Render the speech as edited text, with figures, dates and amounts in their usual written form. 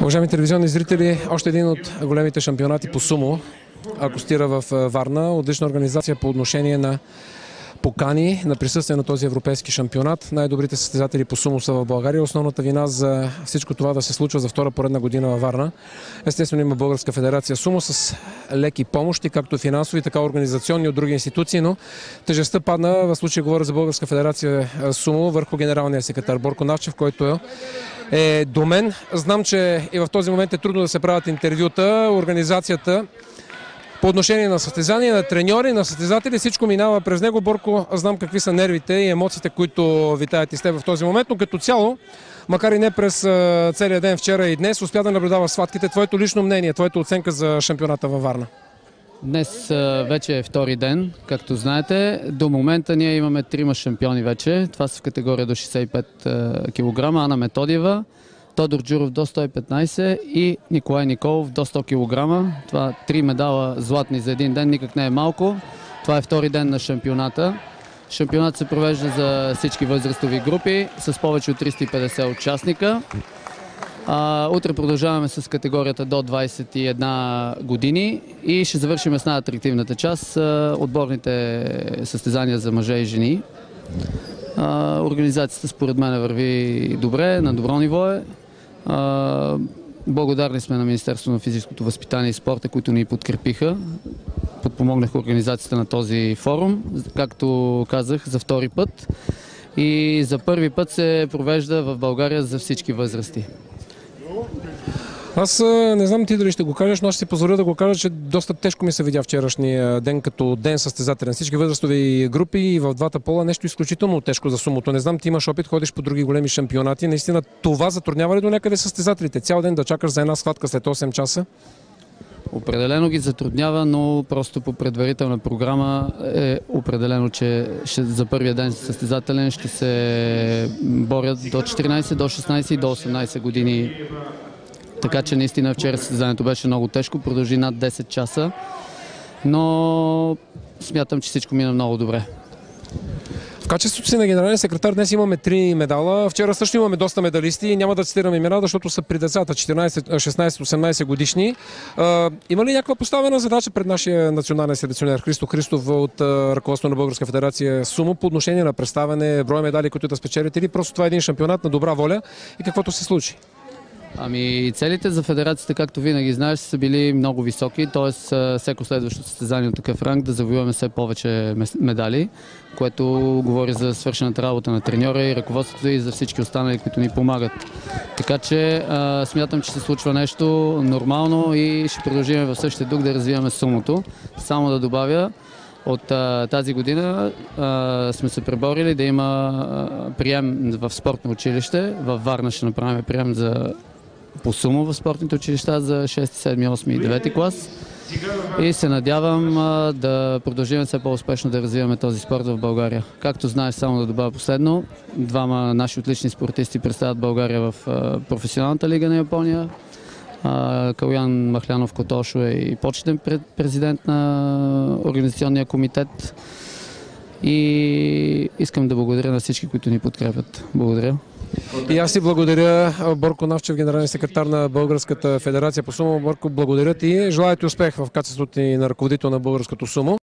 Уважаеми телевизионни зрители, още един от големите шампионати по сумо акостира в Варна. Отлична организация по отношение на покани на присъствие на този европейски шампионат. Най-добрите състезатели по сумо са в България. Основната вина за всичко това да се случва за втора поредна година във Варна. Естествено има Българска федерация сумо с леки помощи, както финансови, така организационни от други институции, но тежестта падна, в случая говоря за Българска федерация сумо, върху генералния секретар Борко Навчев, който е до мен. Знам, че и в този момент е трудно да се правят интервюта. Организацията по отношение на състезания, на треньори, на състезатели, всичко минава през него. Борко, знам какви са нервите и емоциите, които витаят из теб в този момент, но като цяло, макар и не през целия ден вчера и днес, успя да наблюдава сватките. Твоето лично мнение, твоята оценка за шампионата във Варна? Днес вече е втори ден, както знаете. До момента ние имаме трима шампиони вече. Това са в категория до 65 кг. Ана Методиева, Тодор Джуров до 115 и Николай Николов до 100 кг. Това 3 медала златни за един ден, никак не е малко. Това е втори ден на шампионата. Шампионат се провежда за всички възрастови групи с повече от 350 участника. Утре продължаваме с категорията до 21 години и ще завършим с най-атрактивната част – отборните състезания за мъже и жени. Организацията според мен върви добре, на добро ниво е. Благодарни сме на Министерството на физическото възпитание и спорта, които ни подкрепиха. Подпомогнаха организацията на този форум, както казах, за втори път. И за първи път се провежда в България за всички възрасти. Аз не знам ти дали ще го кажеш, но аз ще си позволя да го кажа, че доста тежко ми се видя вчерашния ден като ден състезателен. Всички възрастови групи и в двата пола нещо изключително тежко за сумото. Не знам, ти имаш опит, ходиш по други големи шампионати. Наистина това затруднява ли до някъде състезателите? Цял ден да чакаш за една схватка след 8 часа? Определено ги затруднява, но просто по предварителна програма е определено, че за първия ден състезателен ще се борят до 14, до 16 и до 18 години. Така че наистина вчера състезанието беше много тежко, продължи над 10 часа, но смятам, че всичко мина много добре. В качеството си на генерален секретар днес имаме 3 медала. Вчера също имаме доста медалисти. Няма да цитирам имена, защото са при децата 14, 16, 18 годишни. Има ли някаква поставена задача пред нашия национален селекционер Христо Христов от ръководство на Българска федерация сумо по отношение на представяне, брой медали, които да спечелите, или просто това е един шампионат на добра воля и каквото се случи? Ами целите за федерацията, както винаги знаеш, са били много високи, т.е. всяко следващо състезание от такъв ранг да завоюваме все повече медали, което говори за свършената работа на треньора и ръководството и за всички останали, които ни помагат. Така че смятам, че се случва нещо нормално и ще продължим в същия дух да развиваме сумото. Само да добавя, от тази година сме се преборили да има прием в спортно училище. Във Варна ще направим прием по сумо в спортните училища за 6, 7, 8 и 9 клас. И се надявам да продължим все по-успешно да развиваме този спорт в България. Както знаеш, само да добавя последно, двама наши отлични спортисти представят България в професионалната лига на Япония. Калуян Махлянов Котошо е и почетен президент на организационния комитет. И искам да благодаря на всички, които ни подкрепят. Благодаря. И аз ти благодаря, Борко Навчев, генерален секретар на Българската федерация по сумо. Борко, благодаря ти. Желая ти успех в качеството ти на ръководител на българското сумо.